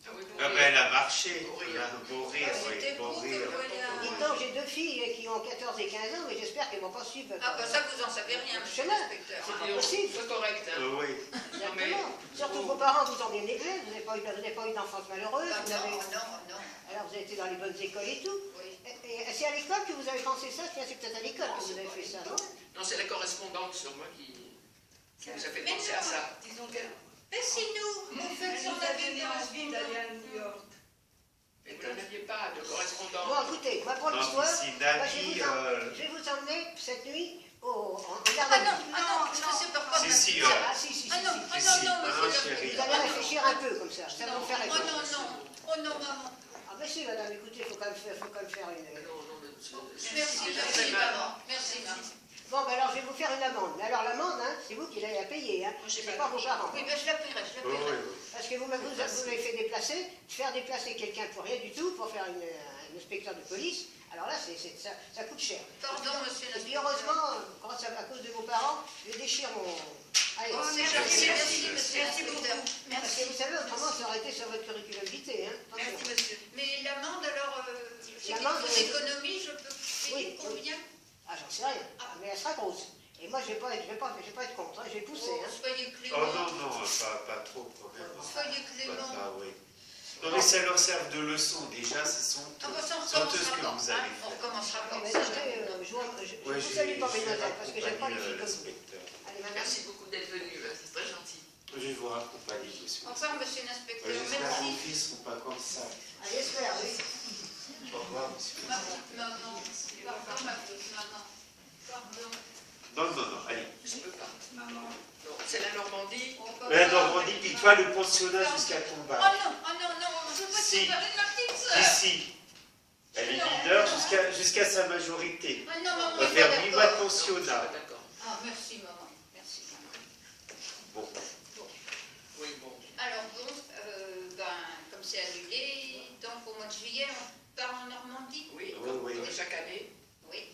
S5: Ah oui,
S1: Ah ben, elle a marché.
S5: Pour
S1: Elle
S5: rire.
S1: a pour rire,
S2: Ah,
S1: oui,
S2: c'était
S1: pour
S2: beau
S1: rire.
S2: comme voyage.
S6: Dites-donc, j'ai 2 filles qui ont 14 et 15 ans, mais j'espère qu'elles ne vont pas suivre.
S2: Ah bah ça, vous en savez rien, monsieur
S6: Je sais pas.
S2: l'inspecteur.
S6: C'est
S5: Et
S6: pas
S5: on-
S6: possible.
S5: Sois correct, hein.
S1: Oui.
S5: Non, mais-
S6: Exactement. Surtout que vos parents vous ont bien élevé, vous n'avez pas eu d'enfance malheureuse.
S2: Ah
S6: vous
S2: non,
S6: avez-
S2: non.
S6: Alors vous avez été dans les bonnes écoles et tout.
S2: Oui.
S6: Et c'est à l'école que vous avez pensé ça? Tiens, c'est peut-être à l'école que vous avez fait ça, non?
S5: Non, c'est la correspondante sur moi qui vous a fait
S2: Mais
S5: penser
S2: non.
S5: à ça.
S3: Disons qu'elle
S2: Mais si nous, on fait
S3: nous
S2: son
S3: a
S2: avis
S3: donné envie d'aller à New York.
S5: Mais vous n'en aviez pas de correspondante.
S6: Bon, écoutez, moi pour
S1: Non,
S6: l'histoire,
S1: puis si
S6: moi,
S1: Nani,
S6: je vais vous emmener cette nuit en garde
S2: Ah
S6: à
S2: non,
S6: vue.
S2: parce que c'est pourquoi...
S1: Si, si,
S6: Ah si,
S2: Ah non,
S6: si.
S2: ah
S1: Si,
S2: non,
S1: si.
S2: non,
S1: Ah non,
S2: monsieur
S1: chérie.
S6: Vous
S2: l'inspecteur.
S6: allez réfléchir un peu comme ça, ça va vous faire
S2: Oh
S6: réfléchir.
S2: non, maman.
S6: Ah ben si, madame, écoutez, il faut quand même faire une...
S5: Non, non, mais c'est
S2: Merci,
S5: déjà
S2: merci,
S5: très mal.
S2: maman. Merci, maman.
S6: Bon, ben alors je vais vous faire une amende. Mais alors l'amende, hein, c'est vous qui l'avez à payer, hein.
S3: j'ai
S6: C'est
S3: pas
S6: pas vos parents.
S2: Oui, ben je la paierai, je la
S1: Oui,
S2: paierai.
S1: oui.
S6: Parce que vous m'avez fait déplacer, faire déplacer quelqu'un pour rien du tout, pour faire un inspecteur de police, alors là, ça coûte cher.
S2: Pardon, monsieur
S6: Et puis
S2: l'inspecteur.
S6: heureusement, grâce à cause de vos parents, je déchire mon... Allez,
S2: Oh,
S3: merci,
S2: merci,
S3: merci,
S2: monsieur
S3: merci
S2: l'inspecteur.
S3: beaucoup.
S6: parce
S2: Merci.
S6: que vous savez, autrement, ça aurait été sur votre curriculum vitae, hein.
S3: Merci,
S6: Attention.
S3: monsieur.
S2: Mais l'amende, alors, c'est
S6: L'amende,
S2: quelque économie, je peux payer
S6: oui.
S2: combien?
S6: Ah, j'en sais rien, mais elle sera grosse. Et moi, je vais pas être contre, hein. Je vais pousser,
S2: Oh,
S6: hein.
S2: soyez
S1: Oh
S2: clément.
S1: non, pas trop quand même.
S2: Soyez clément.
S1: Oui. Non, mais ça leur sert de leçon. Déjà, c'est
S2: Ah
S1: honteux.
S2: bah ça, on
S1: C'est honteux ce
S2: recommencera
S1: que
S2: pas.
S1: vous avez
S2: On
S1: fait.
S2: recommencera pas.
S6: Mais écoutez, je
S1: Ouais,
S6: vous salue pas,
S1: je vais
S6: mesdemoiselles, parce que j'aime pas les
S1: accompagner
S6: filles comme vous.
S1: l'inspecteur.
S6: Allez, madame.
S5: Merci beaucoup d'être venu, c'est très gentil.
S1: Je vais vous raccompagner, monsieur.
S2: Au revoir, monsieur l'inspecteur.
S1: J'espère que vos
S2: Merci.
S1: fils ne seront pas comme ça.
S6: Ah, j'espère, oui.
S1: Au revoir, monsieur.
S2: Ma petite maman. Pardon, ma petite maman. Pardon.
S1: Non, allez.
S5: Je peux pas.
S3: Maman.
S5: Non, c'est la Normandie.
S2: On va
S1: Ouais,
S2: pas-
S1: Normandie, puis toi, le pensionnat jusqu'à ton
S2: Oh
S1: bar.
S2: non, je veux pas te
S1: Si.
S2: séparer de ma petite sœur.
S1: Ici. Elle est leader jusqu'à sa majorité.
S2: Ah non, maman,
S1: On va
S2: je
S1: faire
S2: suis
S1: 8
S2: pas
S1: mois de
S2: d'accord.
S1: pensionnat.
S5: D'accord.
S2: Ah, merci, maman. Merci, maman.
S1: Bon.
S5: Oui, bon.
S2: Alors bon, comme c'est annulé, donc au mois de juillet, on part en Normandie.
S5: Oui,
S1: Oui.
S5: comme chaque année.
S2: Oui.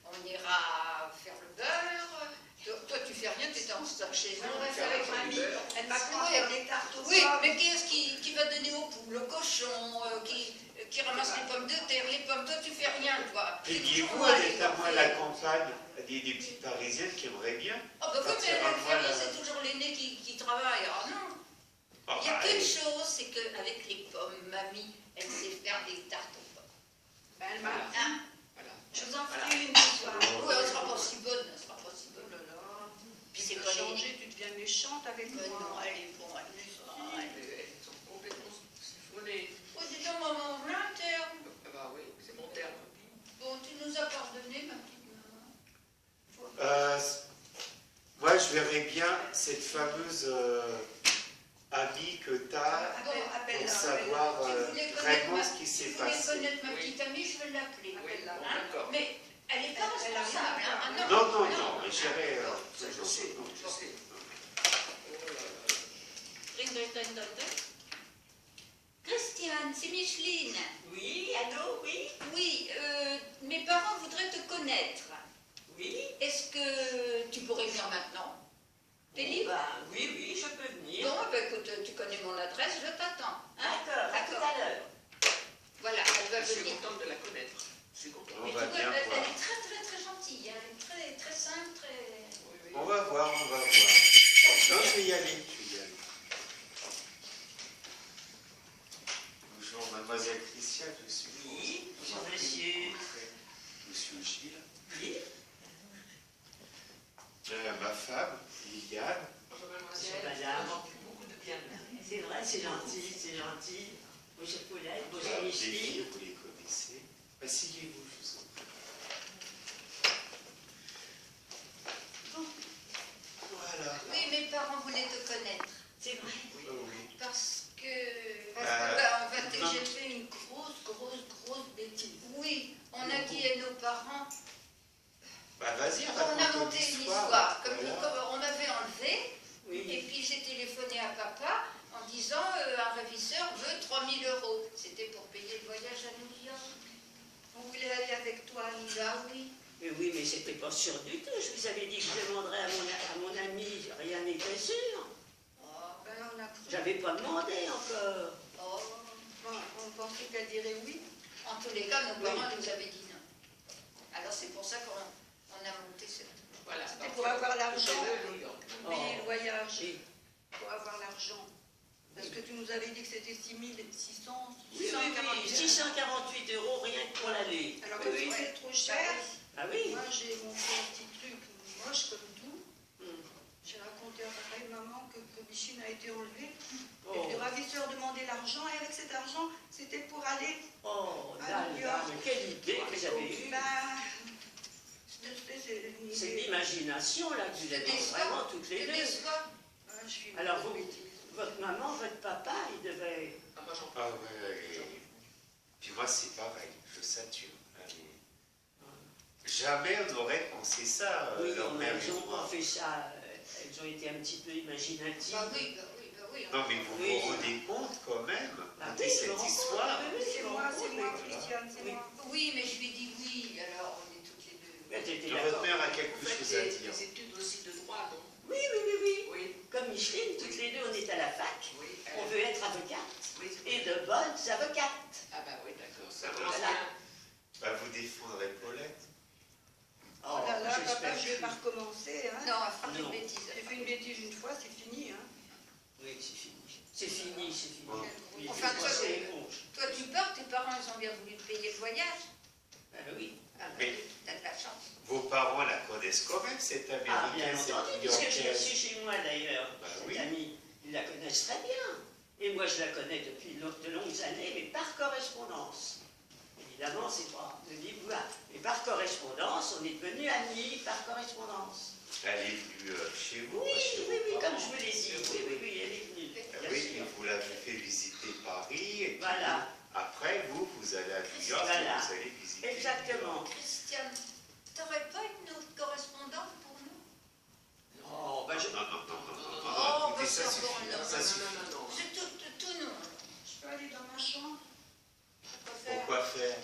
S2: On ira faire le beurre. Toi, tu fais rien, tu es en stock chez
S3: On
S2: nous.
S3: reste avec mamie. Elle m'a
S2: Ah,
S3: fait des tartes aux
S2: Oui,
S3: pommes.
S2: mais qui est-ce qui va donner aux poules, aux cochons, qui ramasse les pommes de terre, les pommes? Toi, tu fais rien, toi.
S1: Et
S2: C'est
S1: dites-vous,
S2: toujours moi
S1: elle
S2: qui
S1: est à
S2: t'en
S1: moi à
S2: fais.
S1: la campagne, des petites parisiennes qui aimeraient bien.
S2: Ah bah oui, mais
S1: Partir à
S2: le
S1: moi,
S2: famille,
S1: là.
S2: c'est toujours l'aîné qui travaille. Ah non.
S1: Ah,
S2: Il y a
S1: bah,
S2: qu'une
S1: et-
S2: chose, c'est qu'avec les pommes, mamie, elle sait faire des tartes aux pommes.
S3: Ben, elle m'a
S2: Hein?
S5: Voilà.
S3: Je vous en ferai une ce soir.
S2: Oui, elle sera pas si bonne, elle sera pas si bonne.
S3: Oh là là.
S2: Puis
S3: Tu
S2: c'est
S3: peux
S2: pas les...
S3: changer, tu deviens méchante avec
S2: Mais non,
S3: moi.
S2: elle est bonne, elle est bonne.
S5: Elles sont complètement siphonnées.
S2: Oh, dis donc, maman, l'interne.
S5: Ah bah oui, c'est mon terme.
S2: Bon, tu nous as pardonné, ma petite maman.
S1: Moi, je verrais bien cette fameuse amie que tu as
S3: Appelle-la.
S1: pour savoir
S2: Tu voulais
S1: vraiment
S2: connaître
S1: ce qui
S2: Tu
S1: s'est
S2: voulais
S1: passé.
S2: connaître ma
S5: Oui.
S2: petite amie, je vais l'appeler.
S5: Oui,
S3: Appelle-la.
S5: bon,
S2: Hein?
S5: d'accord.
S2: Mais elle n'est pas
S3: Elle a
S2: responsable.
S3: rien à
S2: Hein?
S3: faire.
S1: Non, mais j'irai.
S5: Ça, je sais,
S1: non,
S5: je sais. Oh là là.
S2: Ring, ring, ring, ring, ring. Christiane, c'est Micheline.
S4: Oui, allô, oui,
S2: Oui, mes parents voudraient te connaître.
S4: oui.
S2: Est-ce que tu pourrais venir maintenant? T'es libre?
S4: Ben, oui, je peux venir.
S2: Bon, ben écoute, tu connais mon adresse, je t'attends. Hein?
S4: D'accord, à tout à l'heure.
S2: Voilà.
S5: suis contente de la connaître. Je suis contente.
S1: On
S2: Mais
S1: va
S2: tu vois,
S1: bien
S2: elle
S1: voir.
S2: est très très très gentille, elle est très très simple, très...
S5: Oui, oui.
S1: On va voir, on va voir. Non, je vais y aller, je vais y aller. Bonjour, mademoiselle Christiane, je suis...
S4: Oui, bonjour monsieur.
S1: Monsieur Gilles.
S4: Oui,
S1: Ma femme, Liliane.
S5: Bonjour
S4: Bonjour,
S5: mademoiselle,
S4: madame.
S5: ça fait beaucoup de bien.
S4: c'est vrai, c'est gentil, c'est gentil. Bonjour Paulette, bonjour
S1: Les
S4: Micheline.
S1: filles, vous les connaissez. Asseyez-vous, je vous en prie. Voilà.
S2: Oui, mes parents voulaient te connaître,
S4: C'est vrai.
S1: Oh oui.
S2: parce que
S1: Ah,
S2: en fait,
S1: non.
S2: j'ai fait une grosse bêtise. Oui, on a dit à nos parents,
S1: Bah vas-y,
S2: on a
S1: raconte
S2: monté une histoire, comme
S1: Voilà.
S2: on m'avait enlevé, et
S4: Oui.
S2: puis j'ai téléphoné à papa en disant un réviseur veut 3000 €. C'était pour payer le voyage à New York.
S3: On voulait aller avec toi, Anita.
S2: Ah oui.
S4: Mais oui, mais c'était pas sûr du tout. Je vous avais dit que je demanderais à mon ami, rien n'était sûr.
S2: Oh,
S3: Ben, on a cru.
S4: J'avais pas demandé encore.
S2: oh.
S3: On pensait qu'elle dirait oui.
S2: En tous les cas, nos parents nous avaient dit non. Alors c'est pour ça qu'on a monté cette...
S5: Voilà.
S3: C'était pour avoir l'argent,
S5: C'était New York.
S3: pour payer le voyage,
S4: Oui.
S3: pour avoir l'argent. Parce que tu nous avais dit que c'était 6600,
S4: Oui,
S3: 648.
S4: 648 € rien que pour l'aller.
S3: Alors
S4: Oui,
S3: comme
S4: oui.
S3: c'était trop cher,
S4: Ah oui.
S3: moi j'ai monté un petit truc moche comme tout.
S4: Hmm.
S3: J'ai raconté à papa et maman que Michine a été enlevée.
S4: Oh,
S3: Et que le ravisseur demandait l'argent, et avec cet argent, c'était pour aller.
S4: oh
S3: À
S4: là
S3: New
S4: là,
S3: York.
S4: mais quelle idée que j'avais eue.
S3: Ben, c'est une
S4: C'est
S3: idée.
S4: l'imagination là que vous avez vraiment toutes les
S2: Tu
S4: deux.
S2: déçois.
S3: Ah, je suis une
S4: Alors
S3: grosse
S4: vous,
S3: bêtise.
S4: votre maman, votre papa, il devait...
S5: Ah, moi j'en
S1: Ah ouais. Puis moi, c'est pareil, je sature. Allez. Jamais on n'aurait pensé ça,
S4: Oui,
S1: leur mère et
S4: elles ont
S1: moi.
S4: pas fait ça. Elles ont été un petit peu imaginatives.
S2: Bah oui.
S1: Non, mais vous
S4: Oui.
S1: vous rendez compte quand même,
S4: Ah
S1: raconter
S4: oui, je me
S1: cette
S4: rends compte,
S1: histoire.
S4: oui, oui,
S3: C'est
S4: je me
S3: moi,
S4: rends
S3: c'est
S4: compte,
S3: moi,
S4: mais-
S3: Christiane, c'est
S4: Oui.
S3: moi.
S2: Oui, mais je lui dis oui, alors on est toutes les deux.
S4: Mais t'étais
S1: Votre
S4: d'accord.
S1: mère a
S5: Vous
S1: quelque
S5: faites
S1: chose à
S5: des
S1: dire.
S5: études aussi de droit, non?
S4: Oui, oui, oui, oui.
S5: Oui.
S4: Comme Micheline, toutes les deux, on est à la fac.
S5: Oui.
S4: On veut être avocate.
S5: Oui.
S4: Et de bonnes avocates.
S5: Ah bah oui, d'accord. Ça
S1: Ah,
S5: commence
S4: voilà.
S5: bien.
S1: Bah, vous défendrez Paulette.
S3: Oh là là,
S4: j'espère
S3: papa, je vais
S4: que-
S3: pas recommencer. Hein.
S2: Non, elle fera
S4: Non.
S2: une bêtise.
S3: J'ai fait une bêtise une fois, c'est fini. Hein.
S4: Oui, c'est fini. C'est fini, c'est fini.
S1: Bon.
S4: Oui,
S2: Enfin,
S4: c'est
S2: toi,
S4: passé
S2: c'est-
S4: l'éponge.
S2: Toi, tu pars, tes parents, ils ont bien voulu te payer le voyage.
S4: Oui.
S2: Ah bah
S1: Mais-
S2: oui, t'as de la chance.
S1: Vos parents la connaissent quand même, cette
S4: Ah, bien
S1: américaine,
S4: entendu,
S1: cette
S4: puisque je l'ai
S1: new-yorkaise.
S4: reçue chez moi d'ailleurs.
S1: Bah
S4: Cette
S1: oui.
S4: amie, ils la connaissent très bien. Et moi, je la connais depuis de longues années, mais par correspondance. Évidemment, c'est pas de vive voix. Mais par correspondance, on est devenus amis par correspondance.
S1: Elle est venue chez vous.
S4: Oui,
S1: chez vos
S4: oui, oui,
S1: parents.
S4: comme je vous l'ai dit. Oui, oui, oui, elle est venue.
S1: Ah
S4: bien
S1: oui,
S4: sûr.
S1: et vous l'avez fait visiter Paris. Et puis
S4: Voilà.
S1: après, vous allez à New York
S4: Voilà.
S1: et vous allez visiter.
S4: Exactement.
S2: Christiane, t'aurais pas une autre correspondante pour nous?
S4: Oh, ben je...
S1: Non, non, non, non, non, non,
S2: Oh,
S1: écoutez,
S2: bah,
S1: ça
S2: c'est encore
S1: suffit,
S2: un autre.
S1: ça suffit.
S5: Non.
S2: C'est tout non.
S3: Je peux aller dans ma chambre.
S2: Pourquoi faire?
S1: Pourquoi faire?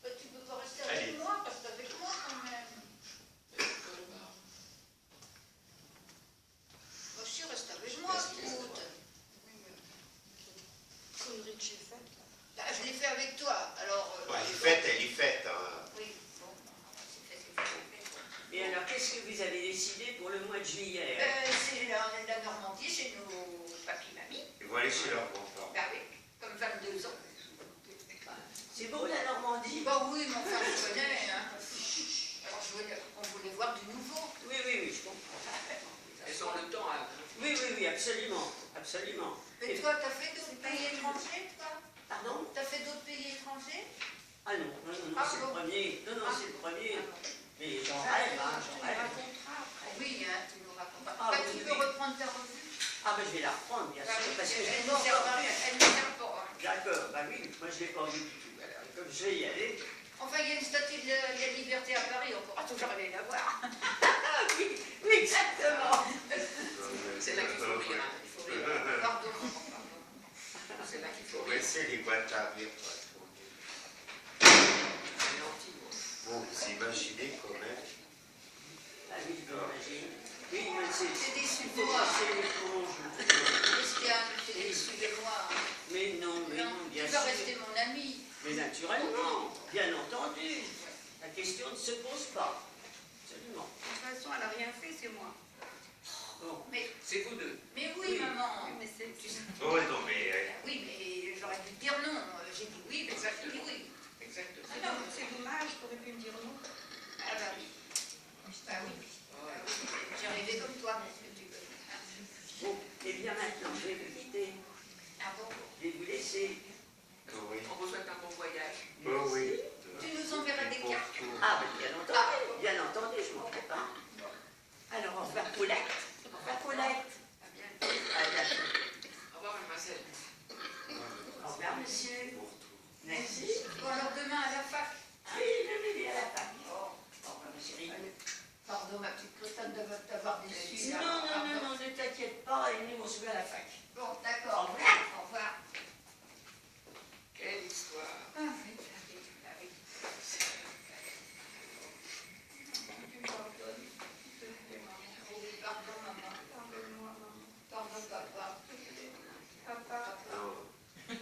S2: Bah, tu peux pas rester
S1: Allez.
S2: avec moi, reste avec moi quand même. Moi aussi, reste avec moi, écoute.
S3: Connerie que j'ai faite.
S2: Bah, je l'ai fait avec toi, alors...
S1: Bon, elle est faite, hein.
S2: Oui, bon, c'est fait.
S4: Et alors, qu'est-ce que vous avez décidé pour le mois de juillet?
S2: C'est la Normandie, chez nos papis-mamies.
S1: Ils vont aller chez leurs grands-parents.
S2: Bah oui, comme 22 ans.
S4: C'est beau la Normandie?
S2: Bah oui, mais enfin, je connais, hein. Alors, on voulait voir du nouveau.
S4: Oui, oui, oui, je comprends.
S5: Elles ont le temps à...
S4: Oui, oui, oui, absolument, absolument.
S2: Et toi, t'as fait d'autres pays étrangers, toi?
S4: Pardon?
S2: T'as fait d'autres pays étrangers?
S4: Ah non, non, non, non,
S2: Ah
S4: c'est
S2: bon.
S4: le premier. Non, non,
S2: Ah.
S4: c'est le premier. Mais j'en
S2: Ah,
S4: rêve, hein,
S2: tu
S4: j'en
S2: nous
S4: rêve.
S2: raconteras après. Oui, hein, tu nous raconteras.
S4: Ah,
S2: Bah,
S4: oui,
S2: tu
S4: oui.
S2: peux reprendre ta revue.
S4: Ah, ben je vais la reprendre, bien
S2: Bah,
S4: sûr,
S2: oui,
S4: parce que je
S2: elle
S4: l'ai
S2: ne
S4: pas
S2: sert
S4: encore
S2: pas,
S4: vue.
S2: elle ne sert pas. Hein.
S4: D'accord, bah oui, moi je l'ai pas vu du tout. Alors, comme je vais y aller.
S2: Enfin, il y a une statue de la liberté à Paris, on pourra toujours aller la voir.
S4: Ah oui, oui, exactement.
S5: C'est là qu'il faut rire. Hein. Il faut rire.
S2: Pardon, pardon.
S5: C'est là qu'il faut
S1: Faut
S5: rire.
S1: laisser les boîtes à rire, toi.
S5: C'est gentil, moi.
S1: Bon, vous imaginez quand même.
S4: Ah oui, j'imagine. Oui, mais
S2: T'es déçu
S4: il
S2: de
S4: faut
S2: moi.
S4: passer l'éponge.
S2: Christiane, t'es déçu de moi.
S4: Mais non,
S2: Non,
S4: bien
S2: tu vas
S4: sûr.
S2: rester mon ami.
S4: Mais Mais naturellement, bien entendu. La question ne se pose pas. Absolument.
S3: De toute façon, elle n'a rien fait, c'est moi.
S4: Bon,
S2: Mais,
S5: C'est vous deux.
S2: mais oui, maman.
S3: Mais c'est...
S1: Oh, ouais, non, mais...
S2: Oui, mais j'aurais pu te dire non. J'ai dit oui, mais ça j'ai dit oui.
S5: Exactement.
S3: Ah non, c'est dommage, t'aurais pu me dire non.
S2: Ah bah oui. Bah oui. J'ai rêvé comme toi, si tu veux.
S4: bon, et bien maintenant, je vais vous quitter.
S2: Ah bon?
S4: Je vais vous laisser.
S1: Oh, oui.
S5: On vous souhaite un bon voyage.
S1: Oh, oui.
S2: Tu nous enverras des cartes?
S4: Ah, ben, bien entendu, je m'en prépare. Alors, au revoir, Paulette. Au revoir, Paulette.
S2: À bientôt.
S4: À bientôt.
S5: Au revoir, mademoiselle.
S4: Au revoir, monsieur. Merci.
S2: Bon, alors demain à la fac.
S4: Oui, je vais à la fac. Au revoir, ma chérie.
S2: Pardon, ma petite Christine, de t'avoir déçue.
S4: Non, ne t'inquiète pas, et nous, on se voit à la fac.
S2: Bon, d'accord.
S4: Au revoir.
S2: Au revoir.
S5: Quelle histoire.
S2: Ah oui, ah oui. Pardon, maman.
S3: Pardonne-moi, maman.
S2: Pardon, papa.
S3: Papa,
S1: Non.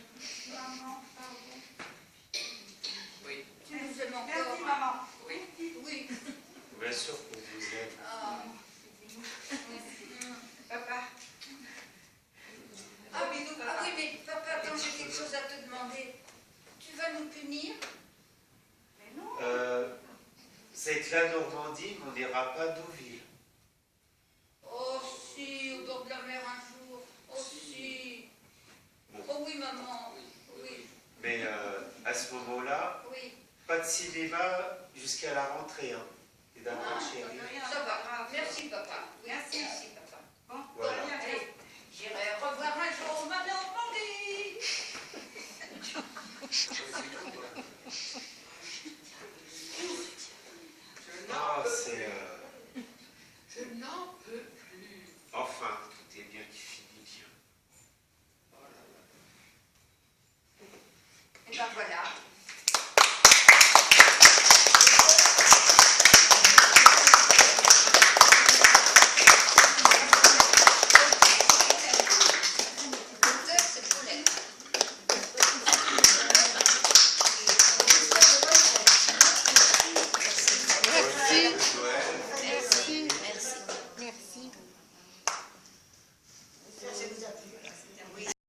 S3: maman, pardon.
S5: Oui.
S2: Tu nous aimes encore?
S3: Merci, maman.
S5: Oui.
S2: Oui.
S1: Bien sûr qu'on vous aime.
S2: Ah.
S3: Papa.
S2: Ah, mais mais papa, attends, j'ai quelque chose à te demander. Tu vas nous punir?
S3: Mais non.
S1: C'est que la Normandie, on n'ira pas Deauville.
S2: Oh si, au bord de la mer un jour. Oh si. Oh oui, maman. Oui,
S1: Mais à ce moment-là,
S2: oui.
S1: pas de cinéma jusqu'à la rentrée. Hein.